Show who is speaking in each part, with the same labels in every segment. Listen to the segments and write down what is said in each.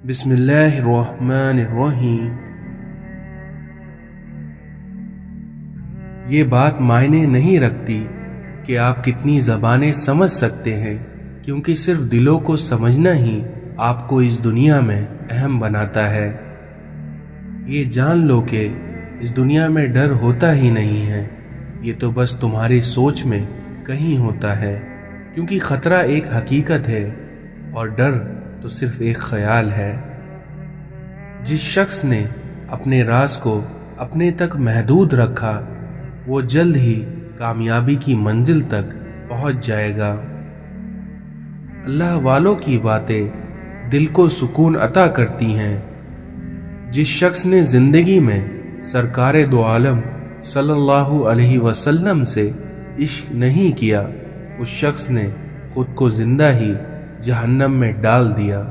Speaker 1: بسم اللہ الرحمن الرحیم۔ یہ بات معنی نہیں رکھتی کہ آپ کتنی زبانیں سمجھ سکتے ہیں، کیونکہ صرف دلوں کو سمجھنا ہی آپ کو اس دنیا میں اہم بناتا ہے۔ یہ جان لو کہ اس دنیا میں ڈر ہوتا ہی نہیں ہے، یہ تو بس تمہاری سوچ میں کہیں ہوتا ہے، کیونکہ خطرہ ایک حقیقت ہے اور ڈر تو صرف ایک خیال ہے۔ جس شخص نے اپنے راز کو اپنے تک محدود رکھا، وہ جلد ہی کامیابی کی منزل تک پہنچ جائے گا۔ اللہ والوں کی باتیں دل کو سکون عطا کرتی ہیں۔ جس شخص نے زندگی میں سرکار دو عالم صلی اللہ علیہ وسلم سے عشق نہیں کیا، اس شخص نے خود کو زندہ ہی جہنم میں ڈال دیا۔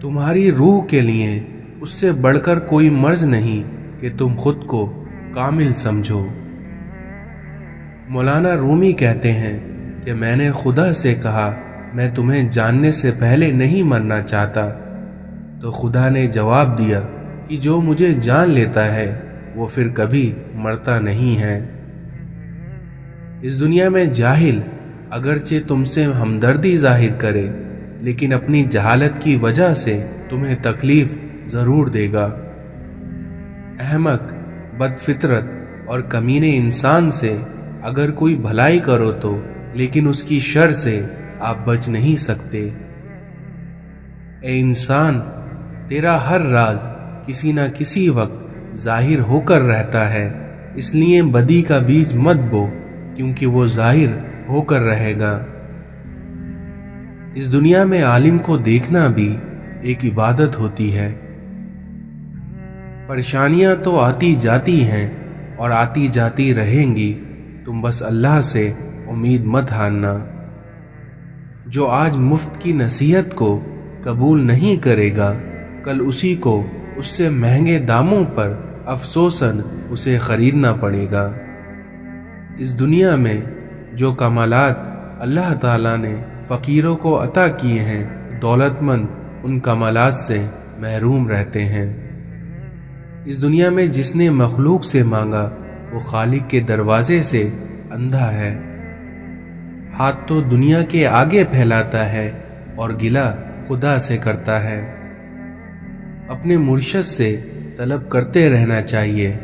Speaker 1: تمہاری روح کے لیے اس سے بڑھ کر کوئی مرض نہیں کہ تم خود کو کامل سمجھو۔ مولانا رومی کہتے ہیں کہ میں نے خدا سے کہا میں تمہیں جاننے سے پہلے نہیں مرنا چاہتا، تو خدا نے جواب دیا کہ جو مجھے جان لیتا ہے وہ پھر کبھی مرتا نہیں ہے۔ اس دنیا میں جاہل اگرچہ تم سے ہمدردی ظاہر کرے، لیکن اپنی جہالت کی وجہ سے تمہیں تکلیف ضرور دے گا۔ احمق، بد فطرت اور کمینے انسان سے اگر کوئی بھلائی کرو تو لیکن اس کی شر سے آپ بچ نہیں سکتے۔ اے انسان، تیرا ہر راز کسی نہ کسی وقت ظاہر ہو کر رہتا ہے، اس لیے بدی کا بیج مت بو، کیونکہ وہ ظاہر ہو کر رہے گا۔ اس دنیا میں عالم کو دیکھنا بھی ایک عبادت ہوتی ہے۔ پریشانیاں تو آتی جاتی ہیں اور آتی جاتی رہیں گی، تم بس اللہ سے امید مت ہارنا۔ جو آج مفت کی نصیحت کو قبول نہیں کرے گا، کل اسی کو اس سے مہنگے داموں پر افسوساً اسے خریدنا پڑے گا۔ اس دنیا میں جو کمالات اللہ تعالیٰ نے فقیروں کو عطا کیے ہیں، دولت مند ان کمالات سے محروم رہتے ہیں۔ اس دنیا میں جس نے مخلوق سے مانگا، وہ خالق کے دروازے سے اندھا ہے۔ ہاتھ تو دنیا کے آگے پھیلاتا ہے اور گلہ خدا سے کرتا ہے۔ اپنے مرشد سے طلب کرتے رہنا چاہیے،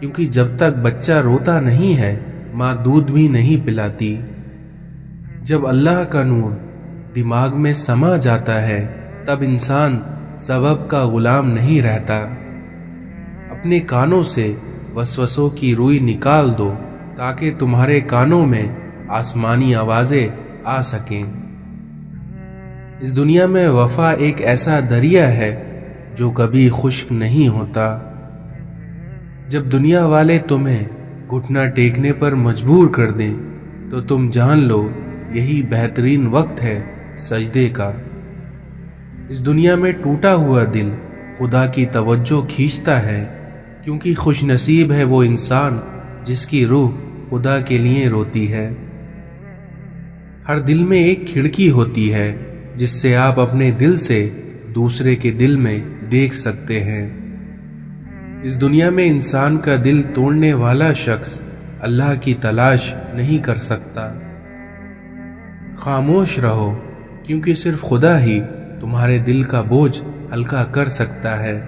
Speaker 1: کیونکہ جب تک بچہ روتا نہیں ہے، ماں دودھ بھی نہیں پلاتی۔ جب اللہ کا نور دماغ میں سما جاتا ہے، تب انسان سبب کا غلام نہیں رہتا۔ اپنے کانوں سے وسوسوں کی روئی نکال دو، تاکہ تمہارے کانوں میں آسمانی آوازیں آ سکیں۔ اس دنیا میں وفا ایک ایسا دریا ہے جو کبھی خشک نہیں ہوتا۔ جب دنیا والے تمہیں گھٹنا ٹیکنے پر مجبور کر دیں، تو تم جان لو یہی بہترین وقت ہے سجدے کا۔ اس دنیا میں ٹوٹا ہوا دل خدا کی توجہ کھینچتا ہے، کیونکہ خوش نصیب ہے وہ انسان جس کی روح خدا کے لیے روتی ہے۔ ہر دل میں ایک کھڑکی ہوتی ہے جس سے آپ اپنے دل سے دوسرے کے دل میں دیکھ سکتے ہیں۔ اس دنیا میں انسان کا دل توڑنے والا شخص اللہ کی تلاش نہیں کر سکتا۔ خاموش رہو، کیونکہ صرف خدا ہی تمہارے دل کا بوجھ ہلکا کر سکتا ہے۔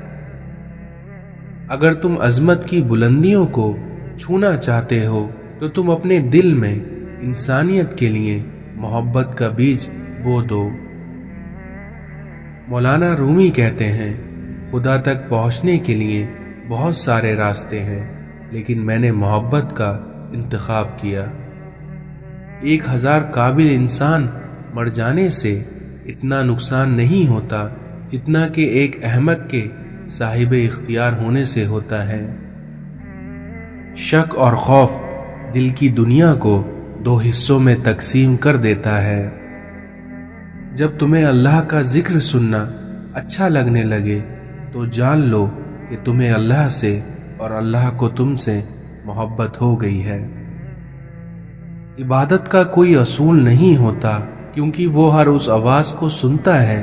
Speaker 1: اگر تم عظمت کی بلندیوں کو چھونا چاہتے ہو، تو تم اپنے دل میں انسانیت کے لیے محبت کا بیج بو دو۔ مولانا رومی کہتے ہیں، خدا تک پہنچنے کے لیے بہت سارے راستے ہیں، لیکن میں نے محبت کا انتخاب کیا۔ 1000 قابل انسان مر جانے سے اتنا نقصان نہیں ہوتا جتنا کہ ایک احمق کے صاحب اختیار ہونے سے ہوتا ہے۔ شک اور خوف دل کی دنیا کو 2 حصوں میں تقسیم کر دیتا ہے۔ جب تمہیں اللہ کا ذکر سننا اچھا لگنے لگے، تو جان لو کہ تمہیں اللہ سے اور اللہ کو تم سے محبت ہو گئی ہے۔ عبادت کا کوئی اصول نہیں ہوتا، کیونکہ وہ ہر اس آواز کو سنتا ہے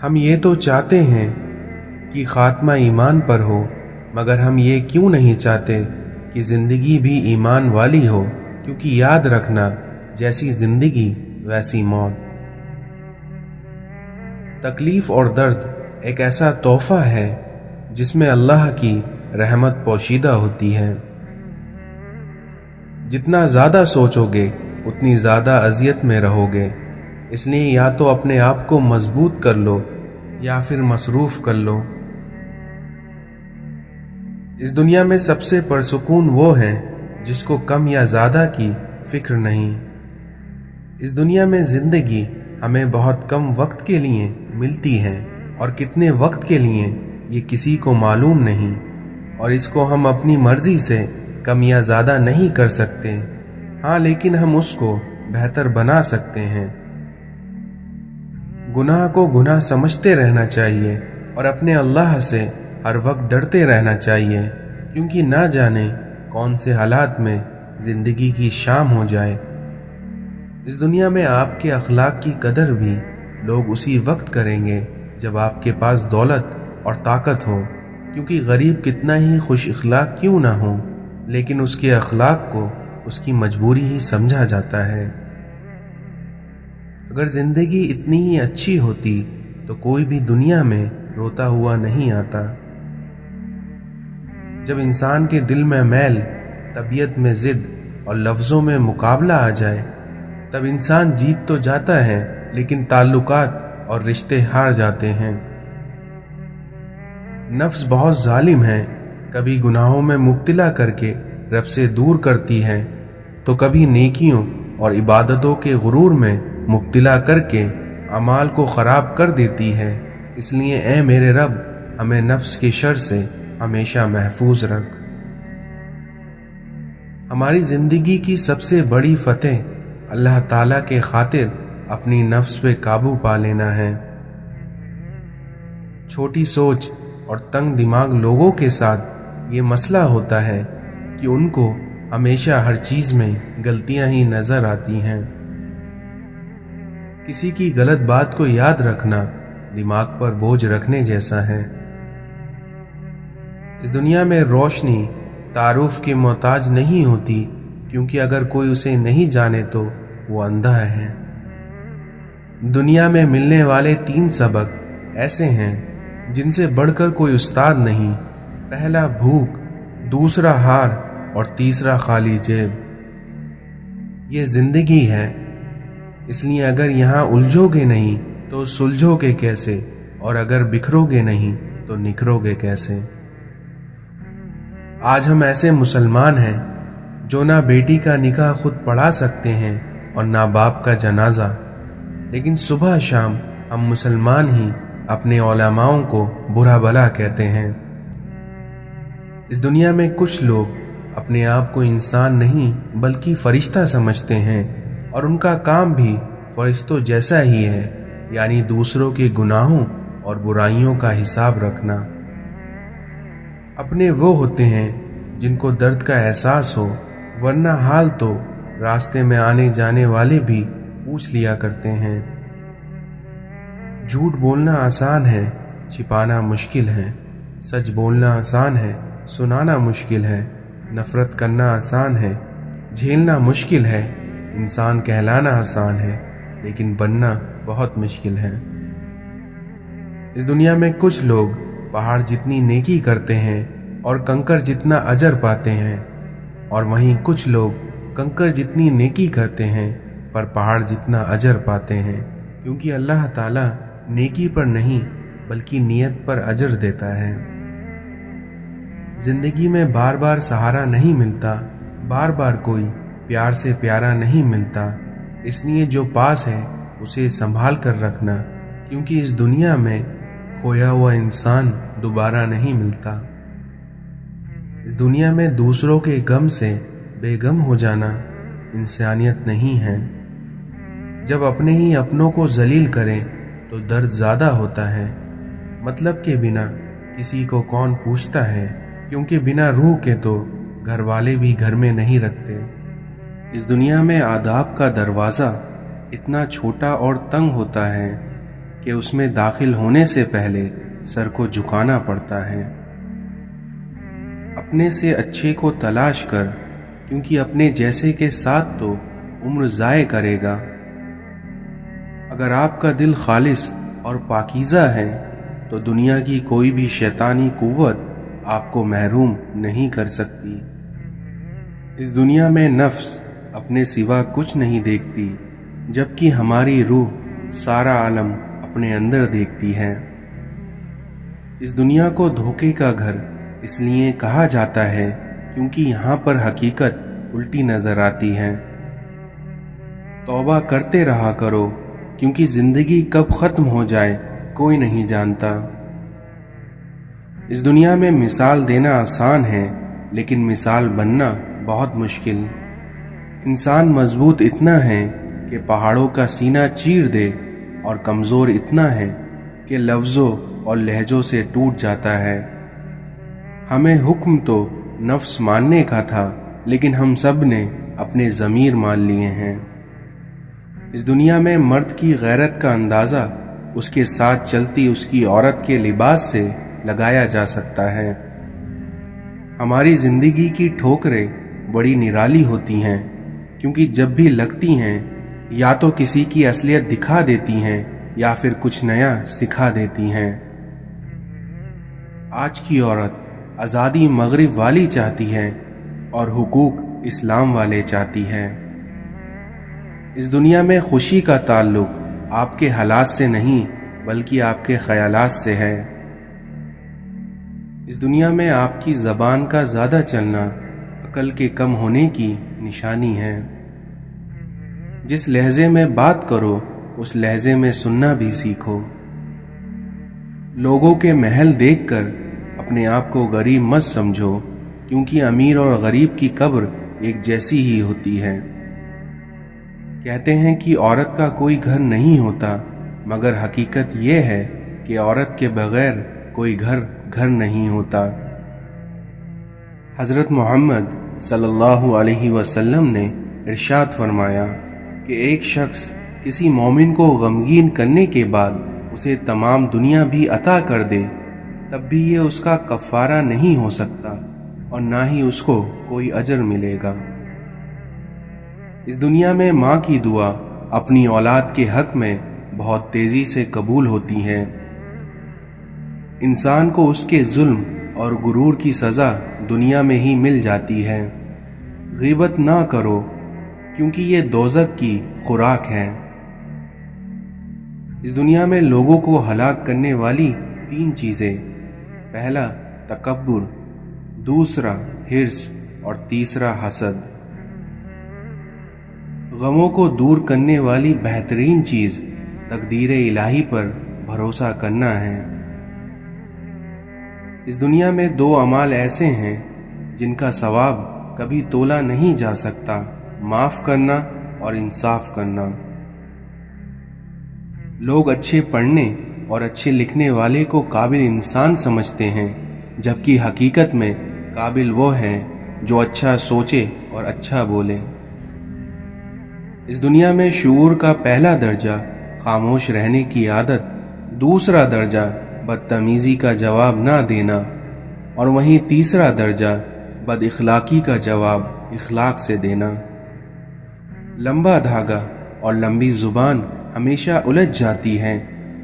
Speaker 1: ہم یہ تو چاہتے ہیں کہ خاتمہ ایمان پر ہو، مگر ہم یہ کیوں نہیں چاہتے کہ زندگی بھی ایمان والی ہو، کیونکہ یاد رکھنا جیسی زندگی ویسی موت۔ تکلیف اور درد ایک ایسا تحفہ ہے جس میں اللہ کی رحمت پوشیدہ ہوتی ہے۔ جتنا زیادہ سوچو گے اتنی زیادہ اذیت میں رہو گے، اس لیے یا تو اپنے آپ کو مضبوط کر لو یا پھر مصروف کر لو۔ اس دنیا میں سب سے پرسکون وہ ہیں جس کو کم یا زیادہ کی فکر نہیں۔ اس دنیا میں زندگی ہمیں بہت کم وقت کے لیے ملتی ہے، اور کتنے وقت کے لیے یہ کسی کو معلوم نہیں، اور اس کو ہم اپنی مرضی سے کم یا زیادہ نہیں کر سکتے۔ ہاں، لیکن ہم اس کو بہتر بنا سکتے ہیں۔ گناہ کو گناہ سمجھتے رہنا چاہیے اور اپنے اللہ سے ہر وقت ڈرتے رہنا چاہیے، کیونکہ نہ جانے کون سے حالات میں زندگی کی شام ہو جائے۔ اس دنیا میں آپ کے اخلاق کی قدر بھی لوگ اسی وقت کریں گے جب آپ کے پاس دولت اور طاقت ہو، کیونکہ غریب کتنا ہی خوش اخلاق کیوں نہ ہو، لیکن اس کے اخلاق کو اس کی مجبوری ہی سمجھا جاتا ہے۔ اگر زندگی اتنی ہی اچھی ہوتی تو کوئی بھی دنیا میں روتا ہوا نہیں آتا۔ جب انسان کے دل میں میل، طبیعت میں ضد اور لفظوں میں مقابلہ آ جائے، تب انسان جیت تو جاتا ہے لیکن تعلقات اور رشتے ہار جاتے ہیں۔ نفس بہت ظالم ہے، کبھی گناہوں میں مبتلا کر کے رب سے دور کرتی ہے، تو کبھی نیکیوں اور عبادتوں کے غرور میں مبتلا کر کے اعمال کو خراب کر دیتی ہے۔ اس لیے اے میرے رب، ہمیں نفس کے شر سے ہمیشہ محفوظ رکھ۔ ہماری زندگی کی سب سے بڑی فتح اللہ تعالیٰ کے خاطر اپنی نفس پہ قابو پا لینا ہے۔ چھوٹی سوچ اور تنگ دماغ لوگوں کے ساتھ یہ مسئلہ ہوتا ہے کہ ان کو ہمیشہ ہر چیز میں غلطیاں ہی نظر آتی ہیں۔ کسی کی غلط بات کو یاد رکھنا دماغ پر بوجھ رکھنے جیسا ہے۔ اس دنیا میں روشنی تعارف کے محتاج نہیں ہوتی، کیونکہ اگر کوئی اسے نہیں جانے تو وہ اندھا ہے۔ دنیا میں ملنے والے 3 سبق ایسے ہیں جن سے بڑھ کر کوئی استاد نہیں۔ پہلا بھوک، دوسرا ہار اور تیسرا خالی جیب۔ یہ زندگی ہے، اس لیے اگر یہاں الجھو گے نہیں تو سلجھو گے کیسے، اور اگر بکھرو گے نہیں تو نکھرو گے کیسے۔ آج ہم ایسے مسلمان ہیں جو نہ بیٹی کا نکاح خود پڑھا سکتے ہیں اور نہ باپ کا جنازہ، لیکن صبح شام ہم مسلمان ہی اپنے علماؤں کو برا بھلا کہتے ہیں۔ اس دنیا میں کچھ لوگ اپنے آپ کو انسان نہیں بلکہ فرشتہ سمجھتے ہیں، اور ان کا کام بھی فرشتوں جیسا ہی ہے، یعنی دوسروں کے گناہوں اور برائیوں کا حساب رکھنا۔ اپنے وہ ہوتے ہیں جن کو درد کا احساس ہو، ورنہ حال تو راستے میں آنے جانے والے بھی پوچھ لیا کرتے ہیں۔ جھوٹ بولنا آسان ہے، چھپانا مشکل ہے۔ سچ بولنا آسان ہے، سنانا مشکل ہے۔ نفرت کرنا آسان ہے، جھیلنا مشکل ہے۔ انسان کہلانا آسان ہے، لیکن بننا بہت مشکل ہے۔ اس دنیا میں کچھ لوگ پہاڑ جتنی نیکی کرتے ہیں اور کنکر جتنا اجر پاتے ہیں، اور وہیں کچھ لوگ کنکر جتنی نیکی کرتے ہیں پر پہاڑ جتنا اجر پاتے ہیں، کیونکہ اللہ تعالیٰ نیکی پر نہیں بلکہ نیت پر اجر دیتا ہے۔ زندگی میں بار بار سہارا نہیں ملتا، بار بار کوئی پیار سے پیارا نہیں ملتا، اس لیے جو پاس ہے اسے سنبھال کر رکھنا، کیونکہ اس دنیا میں کھویا ہوا انسان دوبارہ نہیں ملتا۔ اس دنیا میں دوسروں کے غم سے بے غم ہو جانا انسانیت نہیں ہے۔ جب اپنے ہی اپنوں کو ذلیل کریں تو درد زیادہ ہوتا ہے۔ مطلب کے بنا کسی کو کون پوچھتا ہے، کیونکہ بنا روح کے تو گھر والے بھی گھر میں نہیں رکھتے۔ اس دنیا میں آداب کا دروازہ اتنا چھوٹا اور تنگ ہوتا ہے کہ اس میں داخل ہونے سے پہلے سر کو جھکانا پڑتا ہے۔ اپنے سے اچھے کو تلاش کر، کیونکہ اپنے جیسے کے ساتھ تو عمر ضائع کرے گا۔ اگر آپ کا دل خالص اور پاکیزہ ہے تو دنیا کی کوئی بھی شیطانی قوت آپ کو محروم نہیں کر سکتی۔ اس دنیا میں نفس اپنے سوا کچھ نہیں دیکھتی، جبکہ ہماری روح سارا عالم اپنے اندر دیکھتی ہے۔ اس دنیا کو دھوکے کا گھر اس لیے کہا جاتا ہے کیونکہ یہاں پر حقیقت الٹی نظر آتی ہے۔ توبہ کرتے رہا کرو، کیونکہ زندگی کب ختم ہو جائے کوئی نہیں جانتا۔ اس دنیا میں مثال دینا آسان ہے، لیکن مثال بننا بہت مشکل۔ انسان مضبوط اتنا ہے کہ پہاڑوں کا سینہ چیر دے، اور کمزور اتنا ہے کہ لفظوں اور لہجوں سے ٹوٹ جاتا ہے۔ ہمیں حکم تو نفس ماننے کا تھا، لیکن ہم سب نے اپنے ضمیر مان لیے ہیں۔ اس دنیا میں مرد کی غیرت کا اندازہ اس کے ساتھ چلتی اس کی عورت کے لباس سے لگایا جا سکتا ہے۔ ہماری زندگی کی ٹھوکریں بڑی نرالی ہوتی ہیں، کیونکہ جب بھی لگتی ہیں یا تو کسی کی اصلیت دکھا دیتی ہیں یا پھر کچھ نیا سکھا دیتی ہیں۔ آج کی عورت آزادی مغرب والی چاہتی ہے اور حقوق اسلام والے چاہتی ہے۔ اس دنیا میں خوشی کا تعلق آپ کے حالات سے نہیں بلکہ آپ کے خیالات سے ہے۔ اس دنیا میں آپ کی زبان کا زیادہ چلنا عقل کے کم ہونے کی نشانی ہے۔ جس لہجے میں بات کرو اس لہجے میں سننا بھی سیکھو۔ لوگوں کے محل دیکھ کر اپنے آپ کو غریب مت سمجھو، کیونکہ امیر اور غریب کی قبر ایک جیسی ہی ہوتی ہے۔ کہتے ہیں کہ عورت کا کوئی گھر نہیں ہوتا، مگر حقیقت یہ ہے کہ عورت کے بغیر کوئی گھر نہیں ہوتا۔ حضرت محمد صلی اللہ علیہ وسلم نے ارشاد فرمایا کہ ایک شخص کسی مومن کو غمگین کرنے کے بعد اسے تمام دنیا بھی عطا کر دے، تب بھی یہ اس کا کفارہ نہیں ہو سکتا اور نہ ہی اس کو کوئی اجر ملے گا۔ اس دنیا میں ماں کی دعا اپنی اولاد کے حق میں بہت تیزی سے قبول ہوتی ہے۔ انسان کو اس کے ظلم اور غرور کی سزا دنیا میں ہی مل جاتی ہے۔ غیبت نہ کرو، کیونکہ یہ دوزخ کی خوراک ہے۔ اس دنیا میں لوگوں کو ہلاک کرنے والی 3 چیزیں: پہلا تکبر، دوسرا حرص اور تیسرا حسد۔ غموں کو دور کرنے والی بہترین چیز تقدیر الہی پر بھروسہ کرنا ہے۔ اس دنیا میں 2 اعمال ایسے ہیں جن کا ثواب کبھی تولا نہیں جا سکتا: معاف کرنا اور انصاف کرنا۔ لوگ اچھے پڑھنے اور اچھے لکھنے والے کو قابل انسان سمجھتے ہیں، جبکہ حقیقت میں قابل وہ ہے جو اچھا سوچے اور اچھا بولے۔ اس دنیا میں شعور کا پہلا درجہ خاموش رہنے کی عادت، دوسرا درجہ بدتمیزی کا جواب نہ دینا، اور وہیں تیسرا درجہ بد اخلاقی کا جواب اخلاق سے دینا۔ لمبا دھاگا اور لمبی زبان ہمیشہ الجھ جاتی ہے،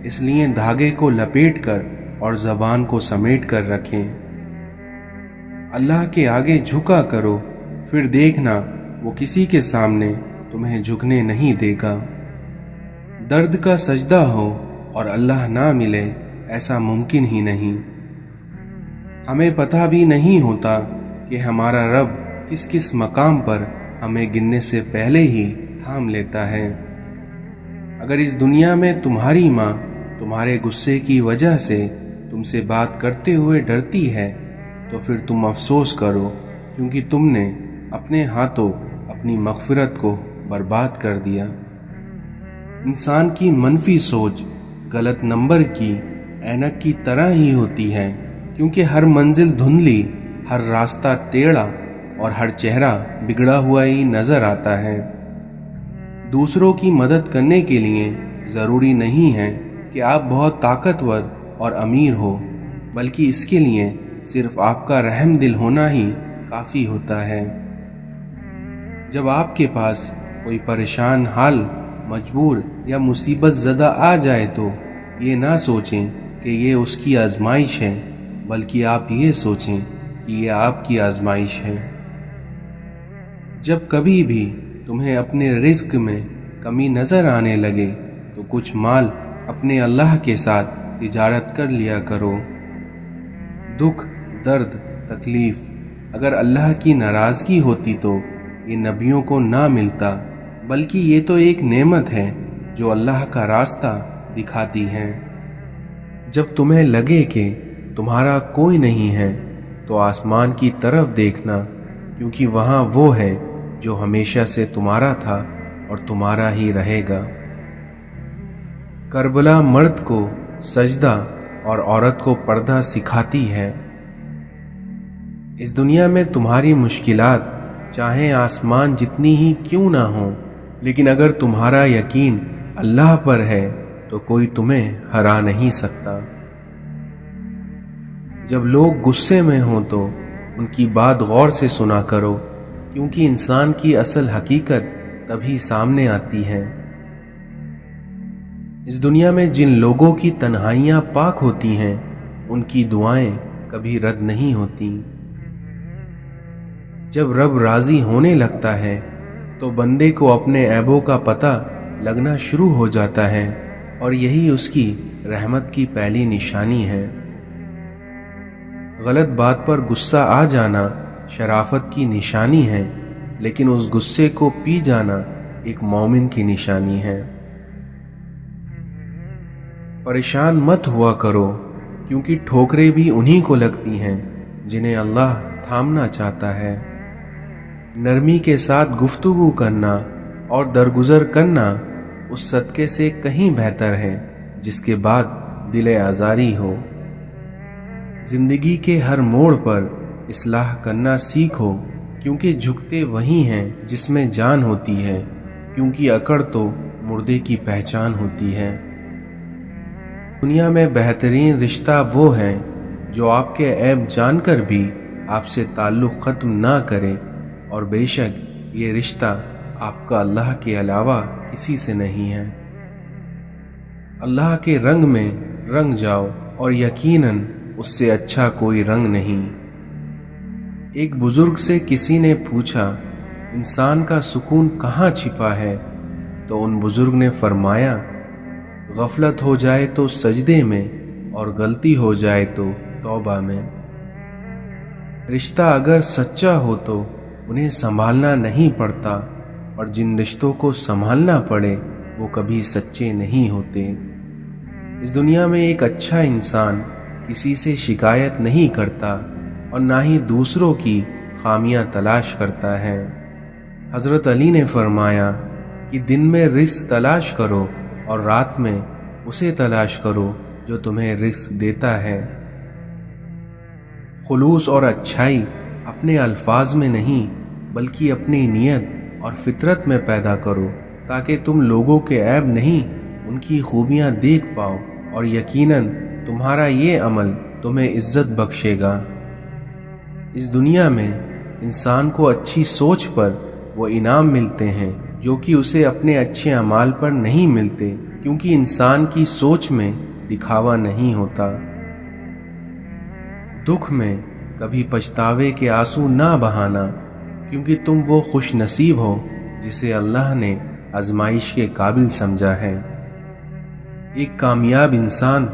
Speaker 1: اس لیے دھاگے کو لپیٹ کر اور زبان کو سمیٹ کر رکھیں۔ اللہ کے آگے جھکا کرو، پھر دیکھنا وہ کسی کے سامنے تمہیں جھکنے نہیں دے گا۔ درد کا سجدہ ہو اور اللہ نہ ملے، ایسا ممکن ہی نہیں۔ ہمیں پتہ بھی نہیں ہوتا کہ ہمارا رب کس کس مقام پر ہمیں گننے سے پہلے ہی تھام لیتا ہے۔ اگر اس دنیا میں تمہاری ماں تمہارے غصے کی وجہ سے تم سے بات کرتے ہوئے ڈرتی ہے تو پھر تم افسوس کرو، کیونکہ تم نے اپنے ہاتھوں اپنی مغفرت کو برباد کر دیا۔ انسان کی منفی سوچ غلط نمبر کی اینک کی طرح ہی ہوتی ہے، کیونکہ ہر منزل دھندلی، ہر راستہ ٹیڑھا اور ہر چہرہ بگڑا ہوا ہی نظر آتا ہے۔ دوسروں کی مدد کرنے کے لیے ضروری نہیں ہے کہ کہ آپ بہت طاقتور اور امیر ہو، بلکہ اس کے لیے صرف آپ کا رحم دل ہونا ہی کافی ہوتا ہے۔ جب آپ کے پاس کوئی پریشان حال، مجبور یا مصیبت زدہ آ جائے تو یہ نہ سوچیں کہ یہ اس کی آزمائش ہے، بلکہ آپ یہ سوچیں کہ یہ آپ کی آزمائش ہے۔ جب کبھی بھی تمہیں اپنے رزق میں کمی نظر آنے لگے تو کچھ مال اپنے اللہ کے ساتھ تجارت کر لیا کرو۔ دکھ، درد، تکلیف اگر اللہ کی ناراضگی ہوتی تو یہ نبیوں کو نہ ملتا، بلکہ یہ تو ایک نعمت ہے جو اللہ کا راستہ دکھاتی ہے۔ جب تمہیں لگے کہ تمہارا کوئی نہیں ہے تو آسمان کی طرف دیکھنا، کیونکہ وہاں وہ ہے جو ہمیشہ سے تمہارا تھا اور تمہارا ہی رہے گا۔ کربلا مرد کو سجدہ اور عورت کو پردہ سکھاتی ہے۔ اس دنیا میں تمہاری مشکلات چاہے آسمان جتنی ہی کیوں نہ ہوں، لیکن اگر تمہارا یقین اللہ پر ہے تو کوئی تمہیں ہرا نہیں سکتا۔ جب لوگ غصے میں ہوں تو ان کی بات غور سے سنا کرو، کیونکہ انسان کی اصل حقیقت تبھی سامنے آتی ہے۔ اس دنیا میں جن لوگوں کی تنہائیاں پاک ہوتی ہیں ان کی دعائیں کبھی رد نہیں ہوتی۔ جب رب راضی ہونے لگتا ہے تو بندے کو اپنے عیبوں کا پتہ لگنا شروع ہو جاتا ہے، اور یہی اس کی رحمت کی پہلی نشانی ہے۔ غلط بات پر غصہ آ جانا شرافت کی نشانی ہے، لیکن اس غصے کو پی جانا ایک مومن کی نشانی ہے۔ پریشان مت ہوا کرو، کیونکہ ٹھوکریں بھی انہی کو لگتی ہیں جنہیں اللہ تھامنا چاہتا ہے۔ نرمی کے ساتھ گفتگو کرنا اور درگزر کرنا اس صدقے سے کہیں بہتر ہے جس کے بعد دل آزاری ہو۔ زندگی کے ہر موڑ پر اصلاح کرنا سیکھو، کیونکہ جھکتے وہی ہیں جس میں جان ہوتی ہے، کیونکہ اکڑ تو مردے کی پہچان ہوتی ہے۔ دنیا میں بہترین رشتہ وہ ہے جو آپ کے عیب جان کر بھی آپ سے تعلق ختم نہ کرے، اور بے شک یہ رشتہ آپ کا اللہ کے علاوہ کسی سے نہیں ہے۔ اللہ کے رنگ میں رنگ جاؤ، اور یقیناً اس سے اچھا کوئی رنگ نہیں۔ ایک بزرگ سے کسی نے پوچھا، انسان کا سکون کہاں چھپا ہے؟ تو ان بزرگ نے فرمایا، غفلت ہو جائے تو سجدے میں، اور غلطی ہو جائے تو توبہ میں۔ رشتہ اگر سچا ہو تو انہیں سنبھالنا نہیں پڑتا، اور جن رشتوں کو سنبھالنا پڑے وہ کبھی سچے نہیں ہوتے۔ اس دنیا میں ایک اچھا انسان کسی سے شکایت نہیں کرتا اور نہ ہی دوسروں کی خامیاں تلاش کرتا ہے۔ حضرت علی نے فرمایا کہ دن میں رزق تلاش کرو اور رات میں اسے تلاش کرو جو تمہیں رزق دیتا ہے۔ خلوص اور اچھائی اپنے الفاظ میں نہیں بلکہ اپنی نیت اور فطرت میں پیدا کرو، تاکہ تم لوگوں کے عیب نہیں ان کی خوبیاں دیکھ پاؤ، اور یقیناً تمہارا یہ عمل تمہیں عزت بخشے گا۔ اس دنیا میں انسان کو اچھی سوچ پر وہ انعام ملتے ہیں جو کہ اسے اپنے اچھے اعمال پر نہیں ملتے، کیونکہ انسان کی سوچ میں دکھاوا نہیں ہوتا۔ دکھ میں کبھی پچھتاوے کے آنسو نہ بہانا، کیونکہ تم وہ خوش نصیب ہو جسے اللہ نے آزمائش کے قابل سمجھا ہے۔ ایک کامیاب انسان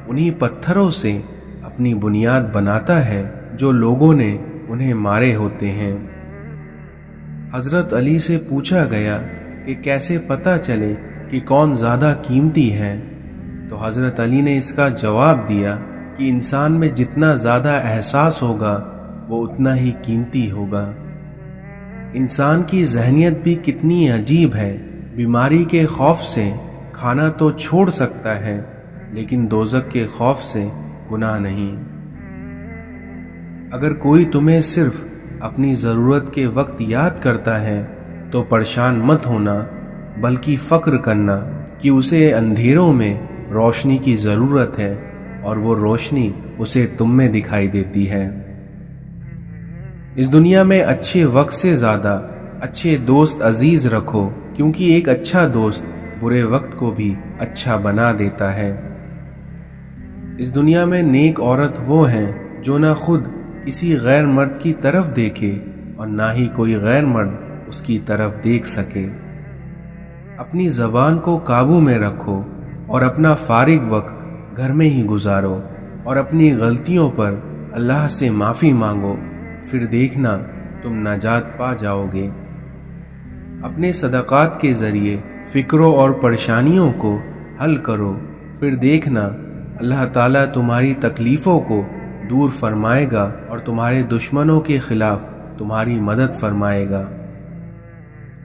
Speaker 1: انہی پتھروں سے اپنی بنیاد بناتا ہے جو لوگوں نے انہیں مارے ہوتے ہیں۔ حضرت علی سے پوچھا گیا کہ کیسے پتہ چلے کہ کون زیادہ قیمتی ہے، تو حضرت علی نے اس کا جواب دیا کہ انسان میں جتنا زیادہ احساس ہوگا وہ اتنا ہی قیمتی ہوگا۔ انسان کی ذہنیت بھی کتنی عجیب ہے، بیماری کے خوف سے کھانا تو چھوڑ سکتا ہے لیکن دوزخ کے خوف سے گناہ نہیں۔ اگر کوئی تمہیں صرف اپنی ضرورت کے وقت یاد کرتا ہے تو پریشان مت ہونا، بلکہ فخر کرنا کہ اسے اندھیروں میں روشنی کی ضرورت ہے اور وہ روشنی اسے تم میں دکھائی دیتی ہے۔ اس دنیا میں اچھے وقت سے زیادہ اچھے دوست عزیز رکھو، کیونکہ ایک اچھا دوست برے وقت کو بھی اچھا بنا دیتا ہے۔ اس دنیا میں نیک عورت وہ ہیں جو نہ خود کسی غیر مرد کی طرف دیکھے اور نہ ہی کوئی غیر مرد اس کی طرف دیکھ سکے۔ اپنی زبان کو قابو میں رکھو اور اپنا فارغ وقت گھر میں ہی گزارو اور اپنی غلطیوں پر اللہ سے معافی مانگو، پھر دیکھنا تم نجات پا جاؤ گے۔ اپنے صدقات کے ذریعے فکروں اور پریشانیوں کو حل کرو، پھر دیکھنا اللہ تعالیٰ تمہاری تکلیفوں کو دور فرمائے گا اور تمہارے دشمنوں کے خلاف تمہاری مدد فرمائے گا۔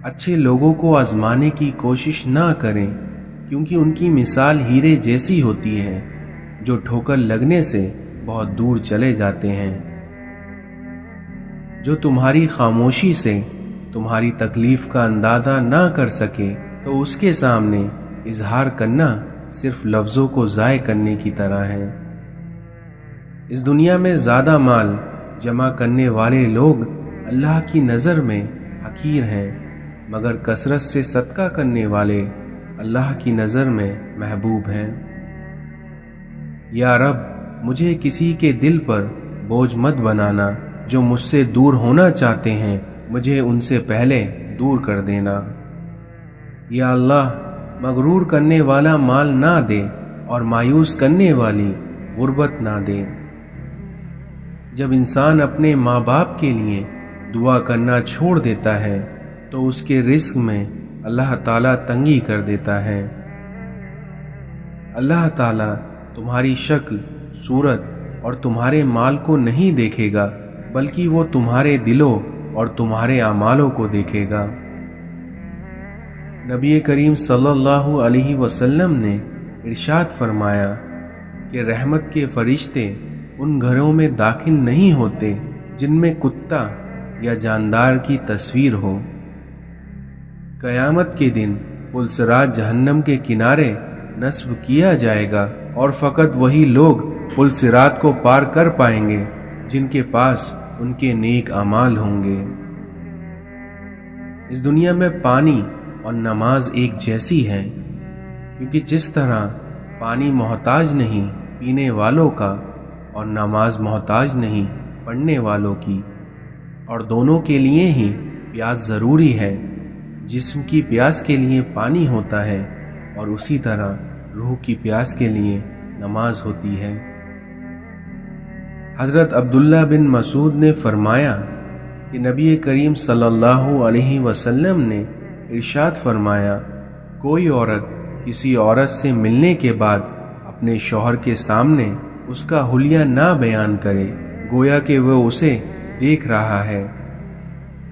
Speaker 1: اچھے لوگوں کو آزمانے کی کوشش نہ کریں، کیونکہ ان کی مثال ہیرے جیسی ہوتی ہے جو ٹھوکر لگنے سے بہت دور چلے جاتے ہیں۔ جو تمہاری خاموشی سے تمہاری تکلیف کا اندازہ نہ کر سکے تو اس کے سامنے اظہار کرنا صرف لفظوں کو ضائع کرنے کی طرح ہے۔ اس دنیا میں زیادہ مال جمع کرنے والے لوگ اللہ کی نظر میں حقیر ہیں، مگر کثرت سے صدقہ کرنے والے اللہ کی نظر میں محبوب ہیں۔ یا رب، مجھے کسی کے دل پر بوجھ مت بنانا، جو مجھ سے دور ہونا چاہتے ہیں مجھے ان سے پہلے دور کر دینا۔ یا اللہ، مغرور کرنے والا مال نہ دے اور مایوس کرنے والی غربت نہ دے۔ جب انسان اپنے ماں باپ کے لیے دعا کرنا چھوڑ دیتا ہے تو اس کے رزق میں اللہ تعالیٰ تنگی کر دیتا ہے۔ اللہ تعالیٰ تمہاری شکل، صورت اور تمہارے مال کو نہیں دیکھے گا، بلکہ وہ تمہارے دلوں اور تمہارے اعمالوں کو دیکھے گا۔ نبی کریم صلی اللہ علیہ وسلم نے ارشاد فرمایا کہ رحمت کے فرشتے ان گھروں میں داخل نہیں ہوتے جن میں کتا یا جاندار کی تصویر ہو۔ قیامت کے دن پل صراط جہنم کے کنارے نصب کیا جائے گا اور فقط وہی لوگ پل صراط کو پار کر پائیں گے جن کے پاس ان کے نیک اعمال ہوں گے۔ اس دنیا میں پانی اور نماز ایک جیسی ہے، کیونکہ جس طرح پانی محتاج نہیں پینے والوں کا اور نماز محتاج نہیں پڑھنے والوں کی، اور دونوں کے لیے ہی پیاس ضروری ہے۔ جسم کی پیاس کے لیے پانی ہوتا ہے اور اسی طرح روح کی پیاس کے لیے نماز ہوتی ہے۔ حضرت عبداللہ بن مسعود نے فرمایا کہ نبی کریم صلی اللہ علیہ وسلم نے ارشاد فرمایا، کوئی عورت کسی عورت سے ملنے کے بعد اپنے شوہر کے سامنے اس کا حلیہ نہ بیان کرے، گویا کہ وہ اسے دیکھ رہا ہے۔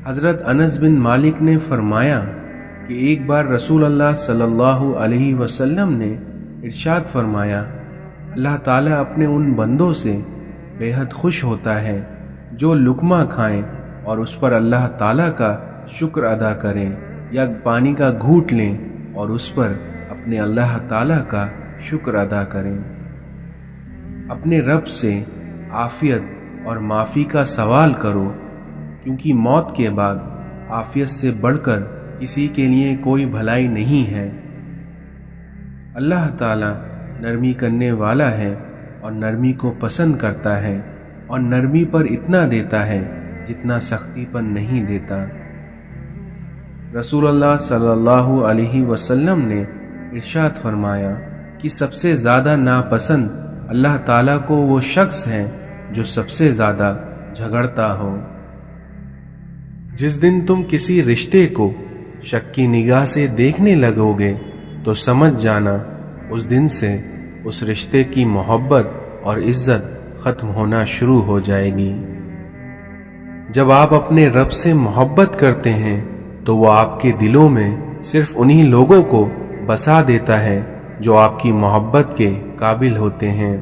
Speaker 1: حضرت انس بن مالک نے فرمایا کہ ایک بار رسول اللہ صلی اللہ علیہ وسلم نے ارشاد فرمایا، اللہ تعالیٰ اپنے ان بندوں سے بے حد خوش ہوتا ہے جو لقمہ کھائیں اور اس پر اللہ تعالیٰ کا شکر ادا کریں، یا پانی کا گھونٹ لیں اور اس پر اپنے اللہ تعالیٰ کا شکر ادا کریں۔ اپنے رب سے عافیت اور معافی کا سوال کرو، کیونکہ موت کے بعد عافیت سے بڑھ کر کسی کے لیے کوئی بھلائی نہیں ہے۔ اللہ تعالیٰ نرمی کرنے والا ہے اور نرمی کو پسند کرتا ہے، اور نرمی پر اتنا دیتا ہے جتنا سختی پر نہیں دیتا۔ رسول اللہ صلی اللہ علیہ وسلم نے ارشاد فرمایا کہ سب سے زیادہ ناپسند اللہ تعالیٰ کو وہ شخص ہے جو سب سے زیادہ جھگڑتا ہو۔ جس دن تم کسی رشتے کو شک کی نگاہ سے دیکھنے لگو گے تو سمجھ جانا اس دن سے اس رشتے کی محبت اور عزت ختم ہونا شروع ہو جائے گی۔ جب آپ اپنے رب سے محبت کرتے ہیں تو وہ آپ کے دلوں میں صرف انہی لوگوں کو بسا دیتا ہے جو آپ کی محبت کے قابل ہوتے ہیں۔